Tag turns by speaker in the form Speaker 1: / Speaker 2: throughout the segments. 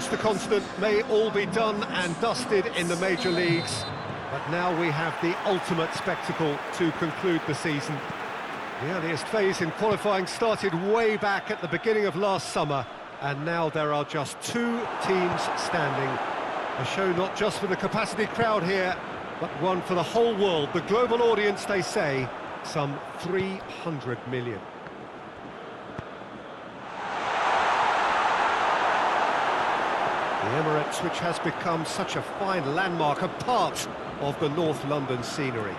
Speaker 1: the continent may all be done and dusted in the major leagues, but now we have the ultimate spectacle to conclude the season. The earliest phase in qualifying started way back at the beginning of last summer, and now there are just 2 teams standing. A show not just for the capacity crowd here, but one for the whole world. The global audience, they say, some 300 million. The Emirates, which has become such a fine landmark, a part of the North London scenery.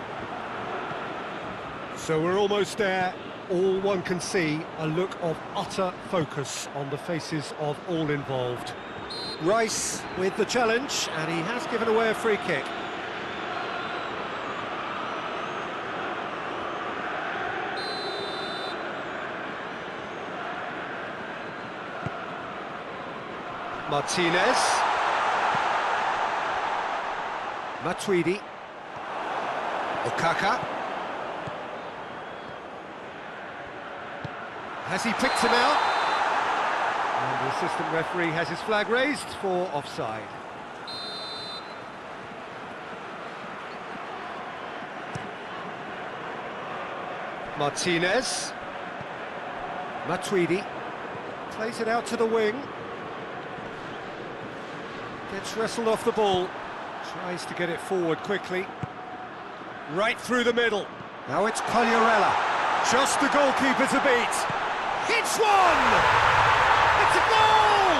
Speaker 1: So we're almost there. All one can see, a look of utter focus on the faces of all involved. Rice with the challenge, and he has given away a free kick. Martinez. Matuidi. Okaka. Has he picked him out? And the assistant referee has his flag raised for offside. Martinez. Matuidi. Plays it out to the wing. Gets wrestled off the ball. Tries to get it forward quickly. Right through the middle. Now it's Pagliarella. Just the goalkeeper to beat. Hits one! It's a goal!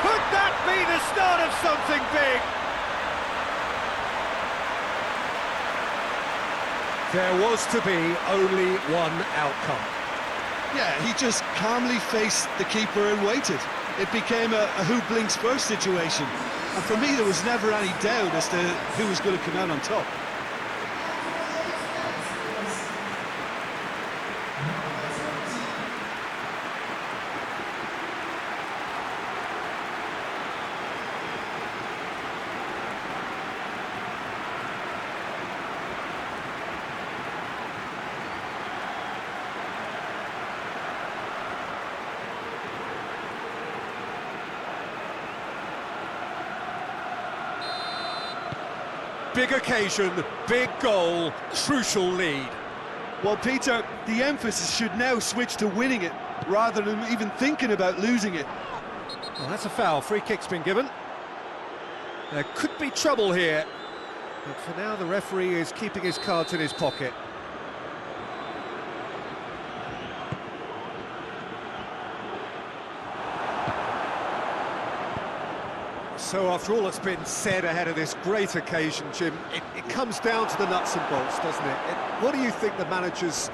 Speaker 1: Could that be the start of something big? There was to be only one outcome.
Speaker 2: Yeah, he just calmly faced the keeper and waited. It became a who blinks first situation. And for me, there was never any doubt as to who was going to come out on top.
Speaker 1: Big occasion, big goal, crucial lead.
Speaker 2: Well, Peter, the emphasis should now switch to winning it, rather than even thinking about losing it.
Speaker 1: Well, that's a foul. Free kick's been given. There could be trouble here, but for now the referee is keeping his cards in his pocket. So after all that's been said ahead of this great occasion, Jim, it comes down to the nuts and bolts, doesn't it? What do you think the managers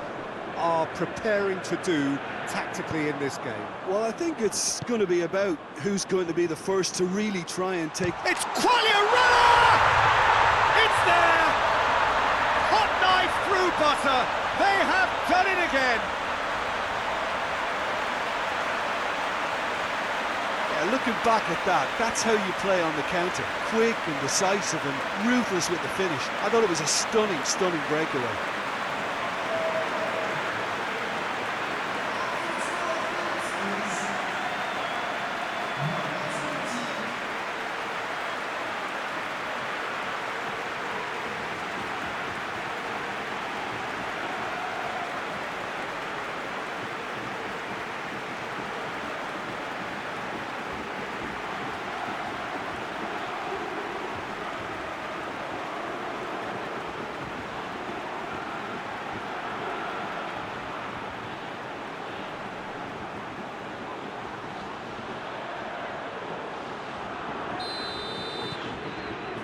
Speaker 1: are preparing to do tactically in this game?
Speaker 2: Well, I think it's going to be about who's going to be the first to really try and take...
Speaker 1: It's Quagliarella! It's there! Hot knife through butter! They have done it again!
Speaker 2: Looking back at that, that's how you play on the counter. Quick and decisive and ruthless with the finish. I thought it was a stunning, stunning breakaway.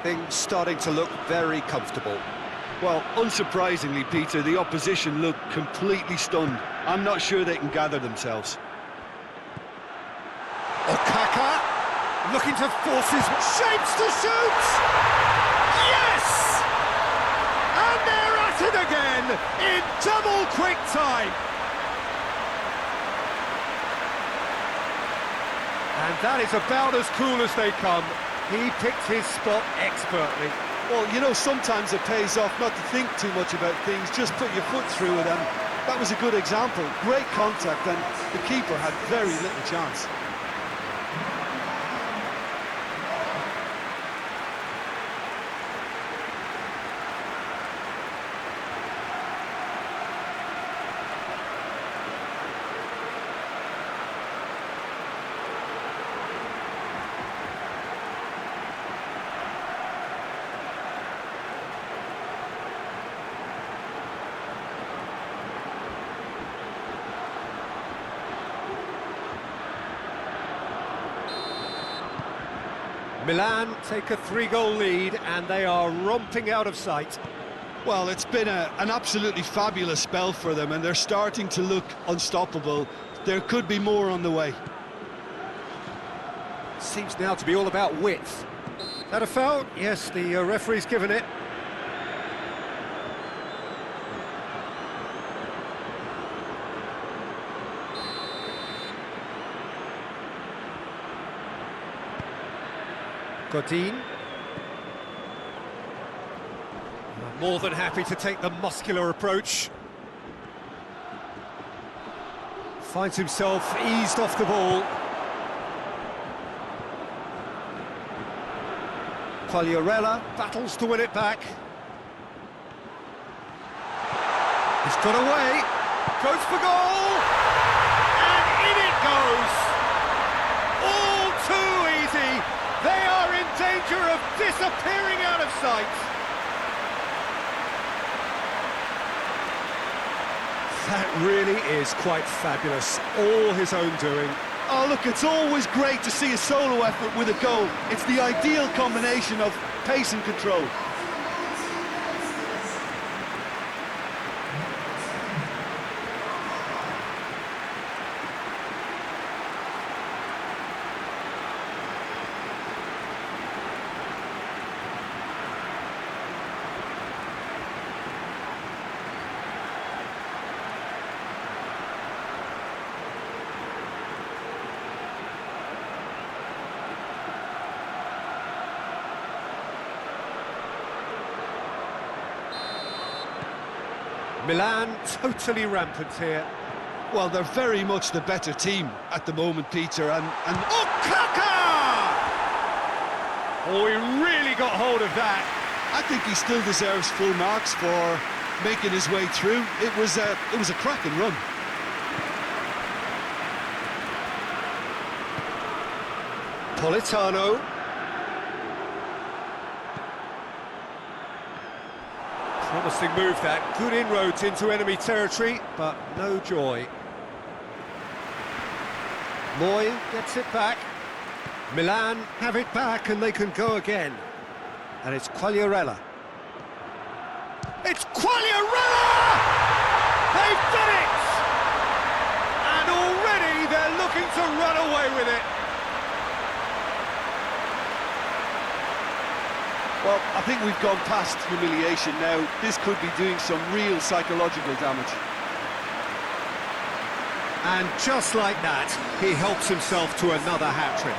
Speaker 1: Things starting to look very comfortable.
Speaker 2: Well, unsurprisingly, Peter, the opposition look completely stunned. I'm not sure they can gather themselves.
Speaker 1: Okaka, looking to force his shapes to shoot! Yes! And they're at it again, in double quick time! And that is about as cool as they come. He picked his spot expertly.
Speaker 2: Well, you know, sometimes it pays off not to think too much about things, just put your foot through it, and that was a good example. Great contact, and the keeper had very little chance.
Speaker 1: Milan take a 3-goal lead and they are romping out of sight.
Speaker 2: Well, it's been an absolutely fabulous spell for them, and they're starting to look unstoppable. There could be more on the way.
Speaker 1: Seems now to be all about width. Is that a foul? Yes, the referee's given it. Godin. More than happy to take the muscular approach. Finds himself eased off the ball. Quagliarella battles to win it back. He's got away, goes for goal, and in it goes! All too easy, they are in danger of disappearing out of sight. That really is quite fabulous, all his own doing.
Speaker 2: Oh, look, it's always great to see a solo effort with a goal. It's the ideal combination of pace and control.
Speaker 1: Milan totally rampant here.
Speaker 2: Well, they're very much the better team at the moment, Peter, and...
Speaker 1: Oh, Kaka! Oh, he really got hold of that.
Speaker 2: I think he still deserves full marks for making his way through. It was a cracking run.
Speaker 1: Politano. Promising move that, good inroads into enemy territory, but no joy. Moy gets it back. Milan have it back and they can go again. And it's Quagliarella. It's Quagliarella! They've done it! And already they're looking to run away with it.
Speaker 2: Well, I think we've gone past humiliation now. This could be doing some real psychological damage.
Speaker 1: And just like that, he helps himself to another hat-trick.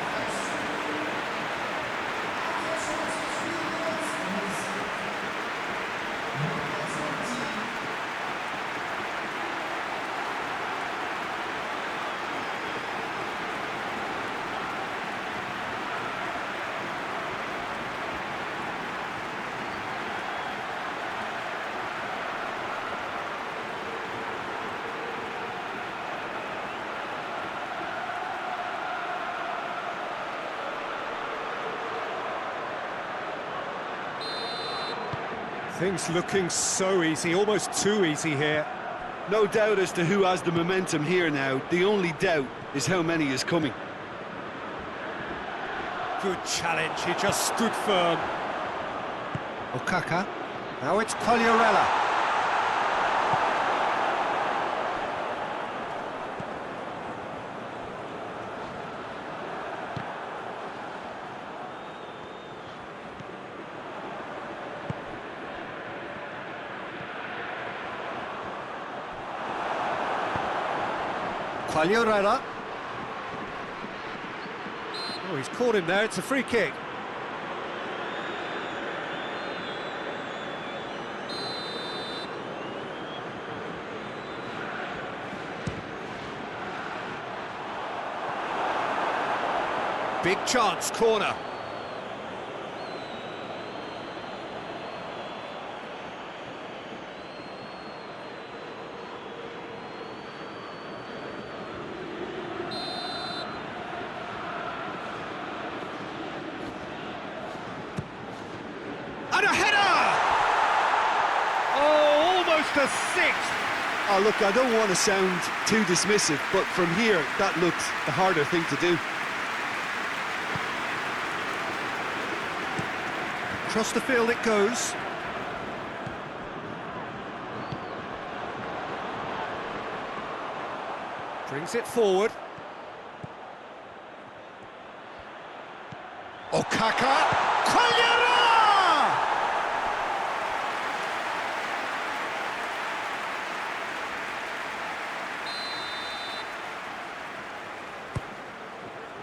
Speaker 1: Things looking so easy, almost too easy here.
Speaker 2: No doubt as to who has the momentum here now. The only doubt is how many is coming.
Speaker 1: Good challenge, he just stood firm. Okaka, now it's Quagliarella. Quagliarella. Oh, he's caught him there, it's a free kick. Big chance, corner. And a header! Oh, almost a sixth!
Speaker 2: Oh, look, I don't want to sound too dismissive, but from here, that looked the harder thing to do.
Speaker 1: Across the field it goes. Brings it forward. Okaka! Quagliarella!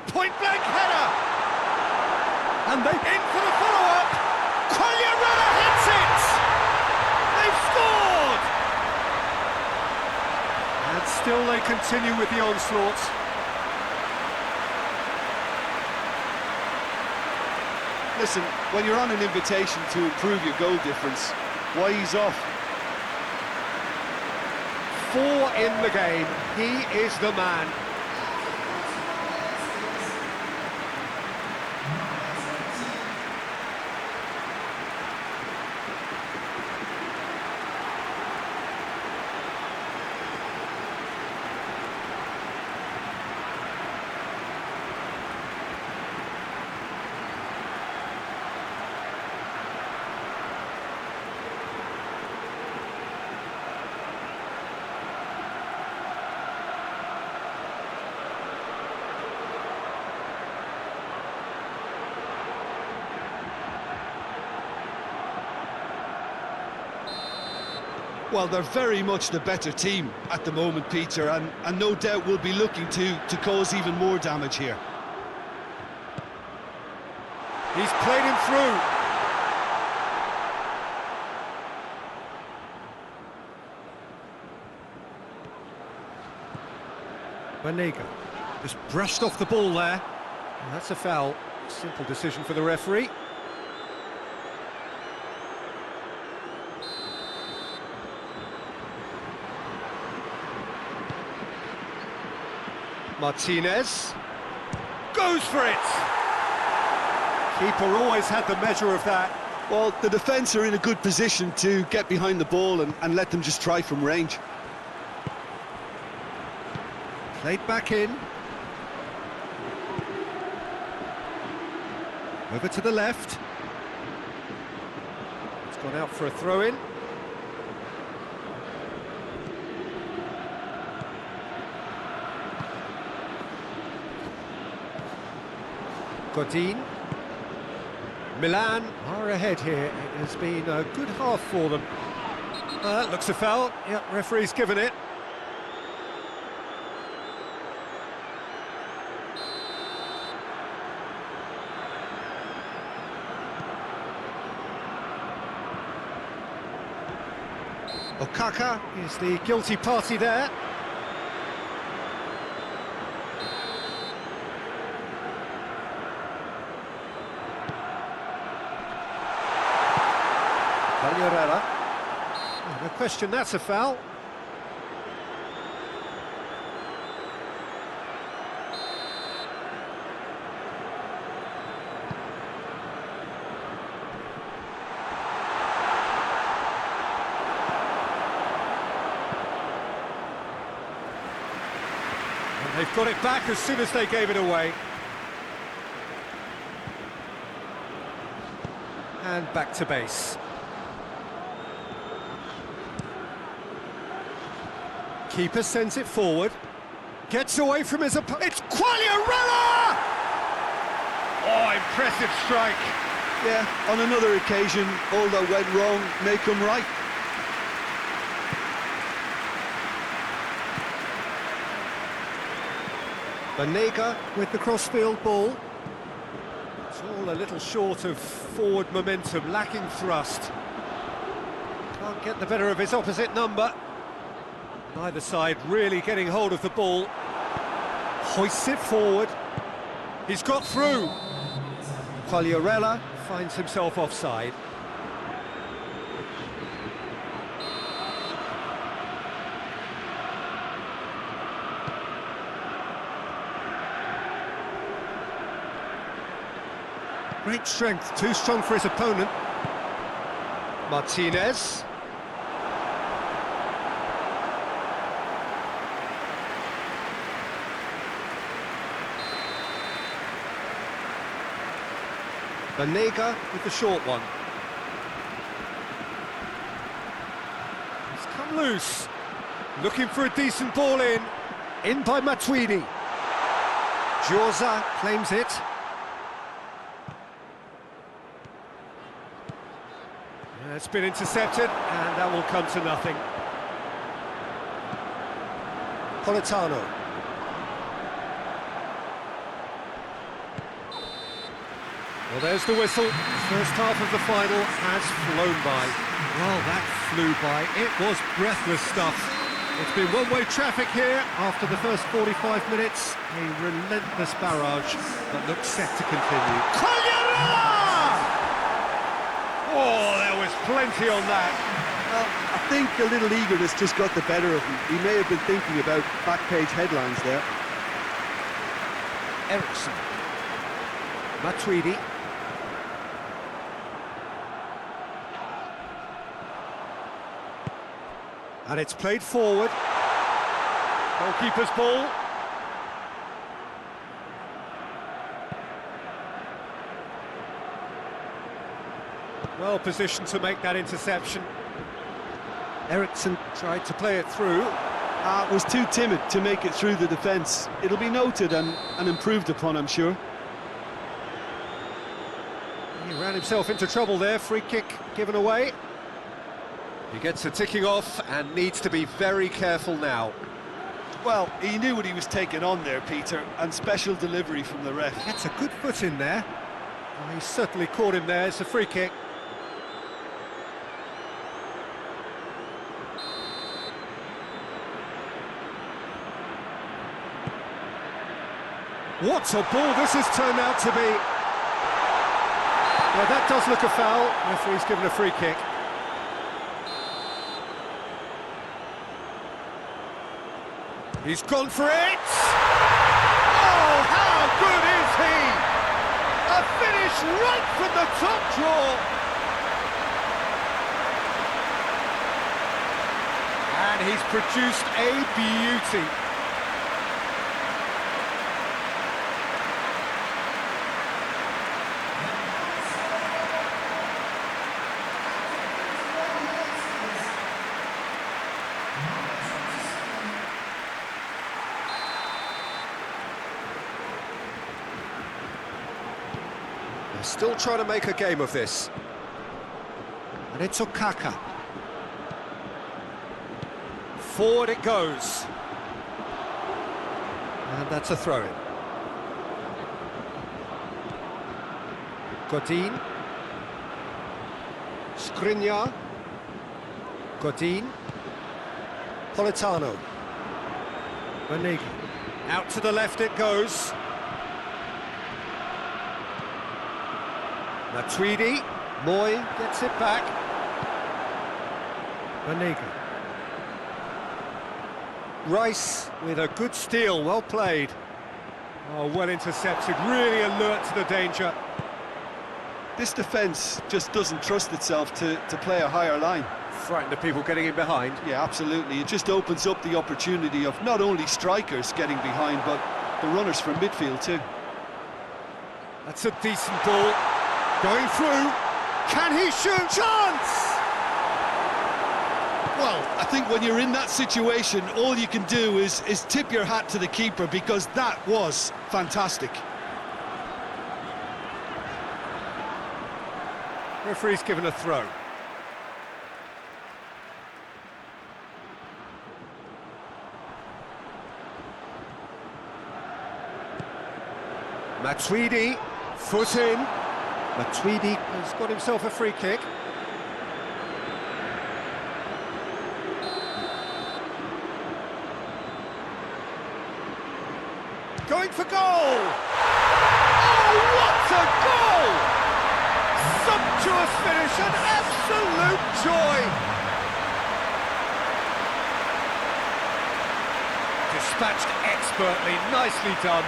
Speaker 1: Point-blank header! And they in for the follow-up! Quagliarella hits it! They've scored! And still they continue with the onslaught.
Speaker 2: Listen, when you're on an invitation to improve your goal difference, why ease off?
Speaker 1: 4 in the game. He is the man.
Speaker 2: Well, they're very much the better team at the moment, Peter, and no doubt will be looking to cause even more damage here.
Speaker 1: He's played him through. Banega just brushed off the ball there. And that's a foul. Simple decision for the referee. Martinez goes for it. Keeper always had the measure of that.
Speaker 2: Well, the defence are in a good position to get behind the ball and let them just try from range.
Speaker 1: Played back in. Over to the left. It's gone out for a throw-in. Godin. Milan are ahead here. It has been a good half for them. That looks a foul. Yep, referee's given it. Okaka is the guilty party there. Quagliarella. No question, that's a foul. And they've got it back as soon as they gave it away. And back to base. Keeper sends it forward, gets away from his opponent. It's Quagliarella! Oh, impressive strike.
Speaker 2: Yeah, on another occasion, all that went wrong may come right.
Speaker 1: Banega with the crossfield ball. It's all a little short of forward momentum, lacking thrust. Can't get the better of his opposite number. Neither side really getting hold of the ball. Hoists it forward. He's got through. Quagliarella finds himself offside. Great strength, too strong for his opponent. Martinez. Banega with the short one. loose. Looking for a decent ball in by Matuidi. Giorza claims it. It's been intercepted, and that will come to nothing. Politano. Well, there's the whistle. First half of the final has flown by. Well, that flew by. It was breathless stuff. It's been one-way traffic here after the first 45 minutes. A relentless barrage that looks set to continue. Oh, there was plenty on that.
Speaker 2: Well, I think a little eagerness just got the better of him. He may have been thinking about back-page headlines there.
Speaker 1: Eriksson. Matuidi. And it's played forward. Goalkeeper's ball. Well positioned to make that interception. Eriksson tried to play it through.
Speaker 2: Was too timid to make it through the defence. It'll be noted and improved upon, I'm sure.
Speaker 1: He ran himself into trouble there. Free kick given away. He gets a ticking off and needs to be very careful now.
Speaker 2: Well, he knew what he was taking on there, Peter, and special delivery from the ref.
Speaker 1: Gets a good foot in there. Well, he certainly caught him there. It's a free kick. What a ball this has turned out to be. Well, that does look a foul. Referee's given a free kick. He's gone for it! Oh, how good is he! A finish right from the top draw! And he's produced a beauty. They're still trying to make a game of this. And it's Okaka. Forward it goes. And that's a throw-in. Godin. Skriniar. Godin. Politano. Banega. Out to the left it goes. Matuidi, Moy gets it back. Banega. Rice with a good steal, well played. Oh, well intercepted, really alert to the danger.
Speaker 2: This defence just doesn't trust itself to play a higher line.
Speaker 1: Frightened of people getting in behind.
Speaker 2: Yeah, absolutely. It just opens up the opportunity of not only strikers getting behind, but the runners from midfield too.
Speaker 1: That's a decent ball. Going through, can he shoot? Chance!
Speaker 2: Well, I think when you're in that situation, all you can do is tip your hat to the keeper, because that was fantastic.
Speaker 1: Referee's given a throw. Matuidi, foot in. Matuidi has got himself a free kick. Going for goal! Oh, what a goal! Sumptuous finish, an absolute joy! Dispatched expertly, nicely done.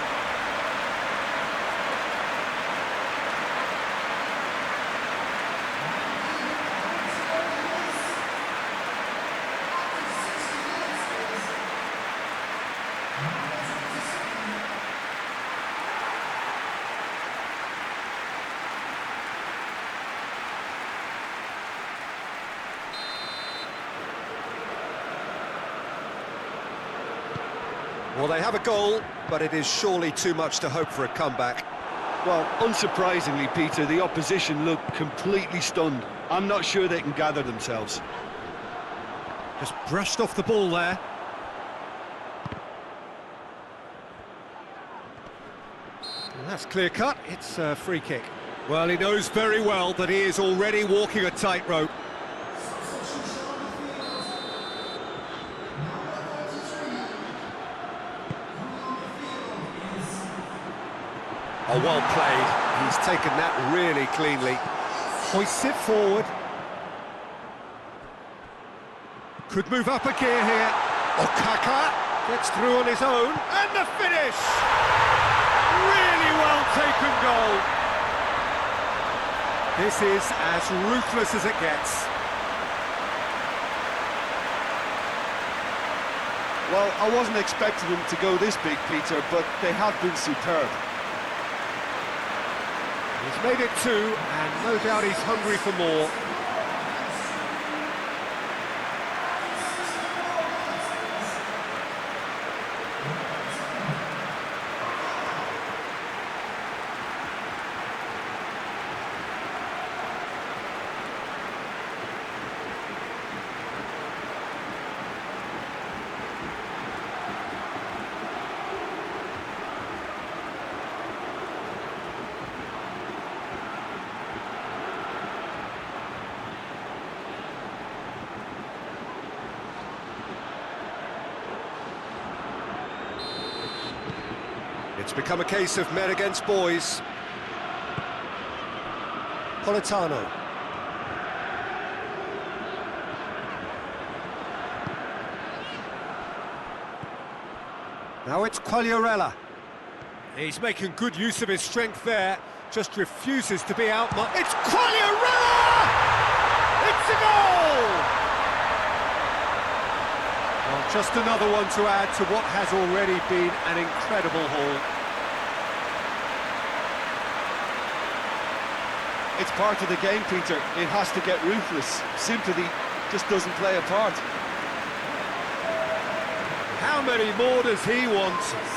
Speaker 1: Well, they have a goal, but it is surely too much to hope for a comeback.
Speaker 2: Well, unsurprisingly, Peter, the opposition look completely stunned. I'm not sure they can gather themselves.
Speaker 1: Just brushed off the ball there. And that's clear cut, it's a free kick. Well, he knows very well that he is already walking a tightrope. Oh, well played. He's taken that really cleanly. Hoists it forward. Could move up a gear here. Okaka gets through on his own. And the finish! Really well taken goal. This is as ruthless as it gets.
Speaker 2: Well, I wasn't expecting them to go this big, Peter, but they have been superb.
Speaker 1: He's made it 2, and no doubt he's hungry for more. It's become a case of men against boys. Politano. Now it's Quagliarella. He's making good use of his strength there, just refuses to be outmarked. It's Quagliarella! It's a goal! Well, just another one to add to what has already been an incredible haul.
Speaker 2: It's part of the game, Peter. It has to get ruthless. Sympathy just doesn't play a part.
Speaker 1: How many more does he want?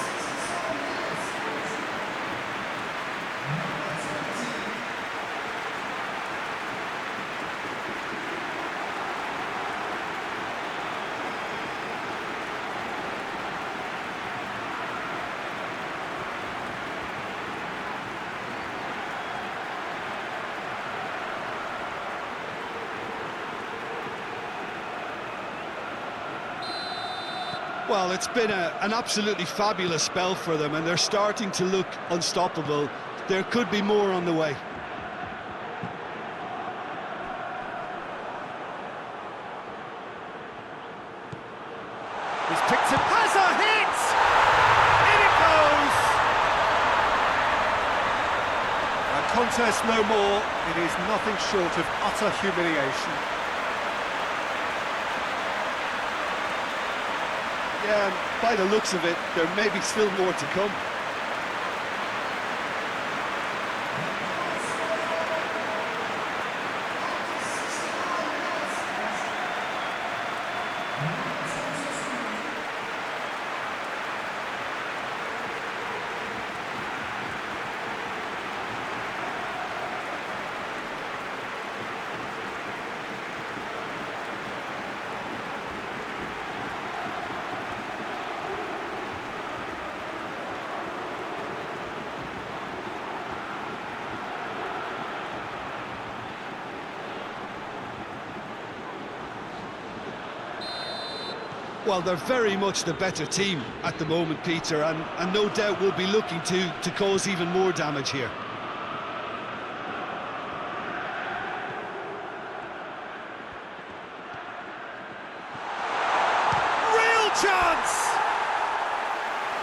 Speaker 2: Well, it's been an absolutely fabulous spell for them, and they're starting to look unstoppable. There could be more on the way.
Speaker 1: He's picked him, has a hit! In it goes! A contest no more, it is nothing short of utter humiliation.
Speaker 2: Yeah, and by the looks of it, there may be still more to come. Well, they're very much the better team at the moment, Peter, and no doubt will be looking to cause even more damage here.
Speaker 1: Real chance!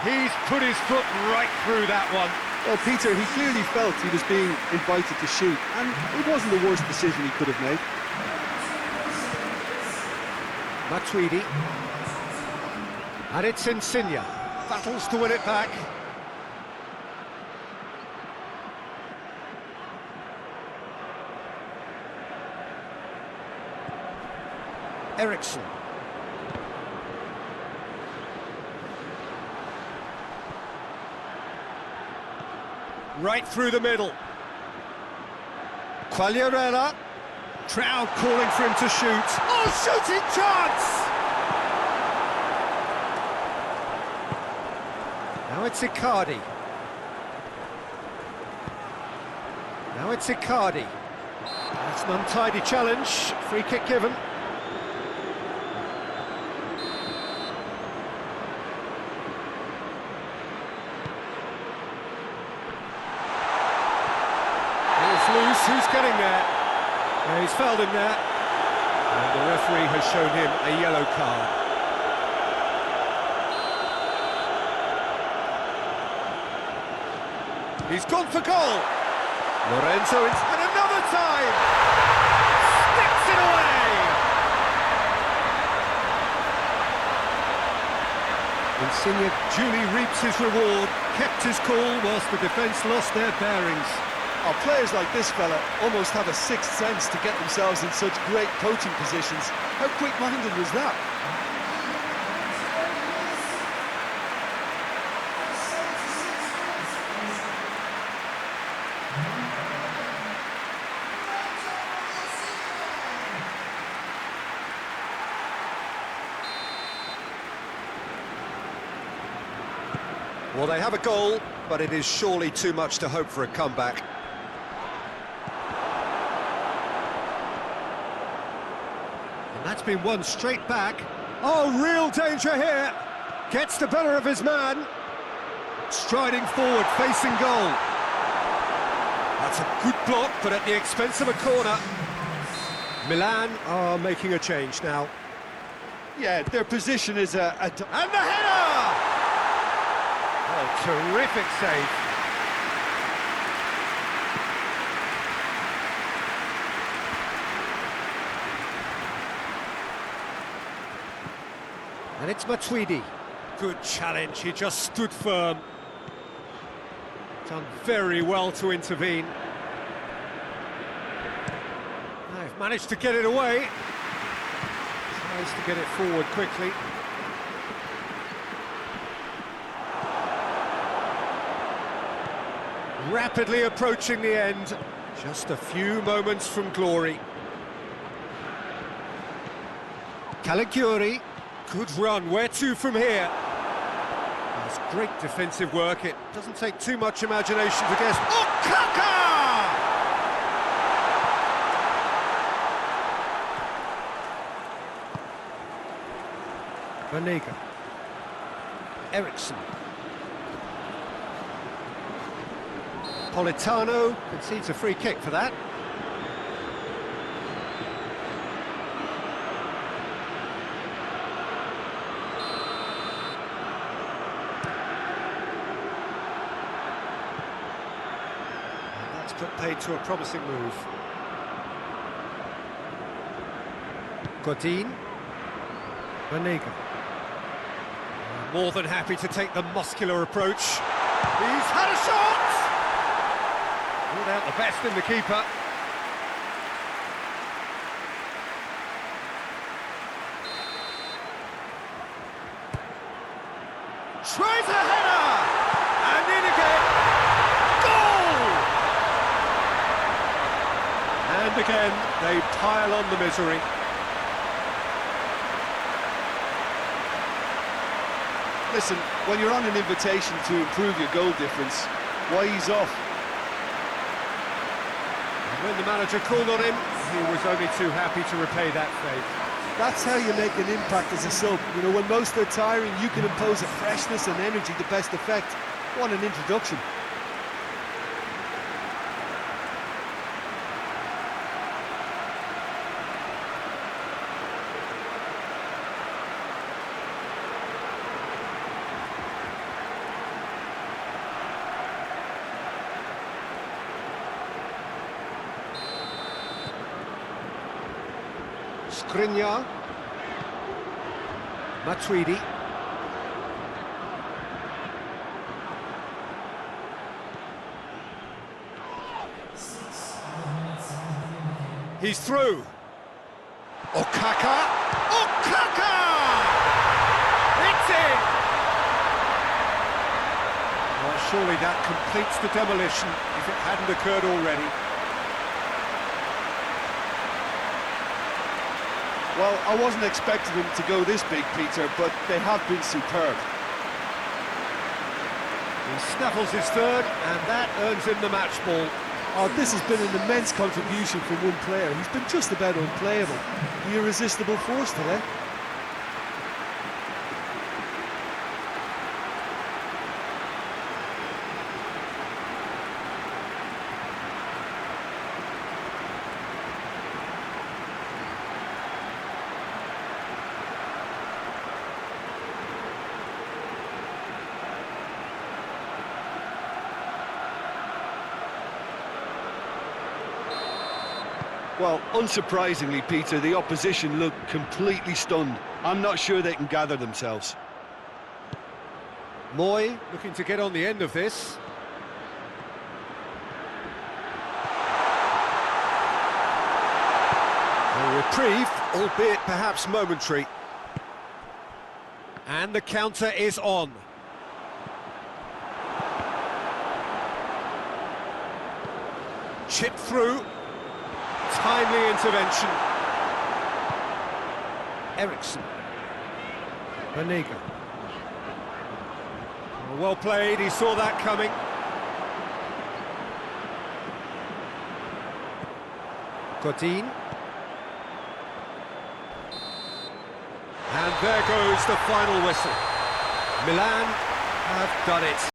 Speaker 1: He's put his foot right through that one.
Speaker 2: Well, Peter, he clearly felt he was being invited to shoot, and it wasn't the worst decision he could have made.
Speaker 1: Matuidi. And it's Insigne. Battles to win it back. Eriksson. Right through the middle. Quagliarella. Crowd calling for him to shoot. Oh, shooting chance! Now it's Icardi. Now it's Icardi. That's an untidy challenge. Free kick given. Loose, who's getting there? Yeah, he's fouled him there. And the referee has shown him a yellow card. He's gone for goal. Lorenzo, and another time! Sticks it away! Insigne duly reaps his reward, kept his cool whilst the defence lost their bearings.
Speaker 2: Oh, players like this fella almost have a sixth sense to get themselves in such great coaching positions. How quick-minded was that?
Speaker 1: Well, they have a goal, but it is surely too much to hope for a comeback. And that's been won straight back. Oh, real danger here. Gets the better of his man. Striding forward, facing goal. That's a good block, but at the expense of a corner. Milan are making a change now.
Speaker 2: Yeah, their position is
Speaker 1: And the header! Oh, terrific save. And it's Matuidi. Good challenge, he just stood firm. Done very well to intervene. They've managed to get it away. Tries to get it forward quickly. Rapidly approaching the end. Just a few moments from glory. Caligiuri. Good run, where to from here? That's great defensive work, it doesn't take too much imagination to guess. Oh, Kaka! Vanega. Eriksson. Politano concedes a free kick for that. Put paid to a promising move. Godin. Vanega. More than happy to take the muscular approach. He's had a shot! Pulled out the best in the keeper. Tries a header! And in again! And again, they pile on the misery.
Speaker 2: Listen, when you're on an invitation to improve your goal difference, why ease off?
Speaker 1: And when the manager called on him, he was only too happy to repay that favour.
Speaker 2: That's how you make an impact as a sub. You know, when most are tiring, you can impose a freshness and energy to best effect. What an introduction.
Speaker 1: Skriniar. Matuidi. He's through. Okaka. Okaka! It's in! Well, Surely that completes the demolition if it hadn't occurred already.
Speaker 2: Well, I wasn't expecting them to go this big, Peter, but they have been superb.
Speaker 1: He snaffles his third, and that earns him the match ball.
Speaker 2: Oh, this has been an immense contribution from one player. He's been just about unplayable. The irresistible force today. Well, unsurprisingly, Peter, the opposition look completely stunned. I'm not sure they can gather themselves.
Speaker 1: Moy looking to get on the end of this. A reprieve, albeit perhaps momentary. And the counter is on. Chipped through. Timely intervention. Eriksson. Banega. Well played, he saw that coming. Godin. And there goes the final whistle. Milan have done it.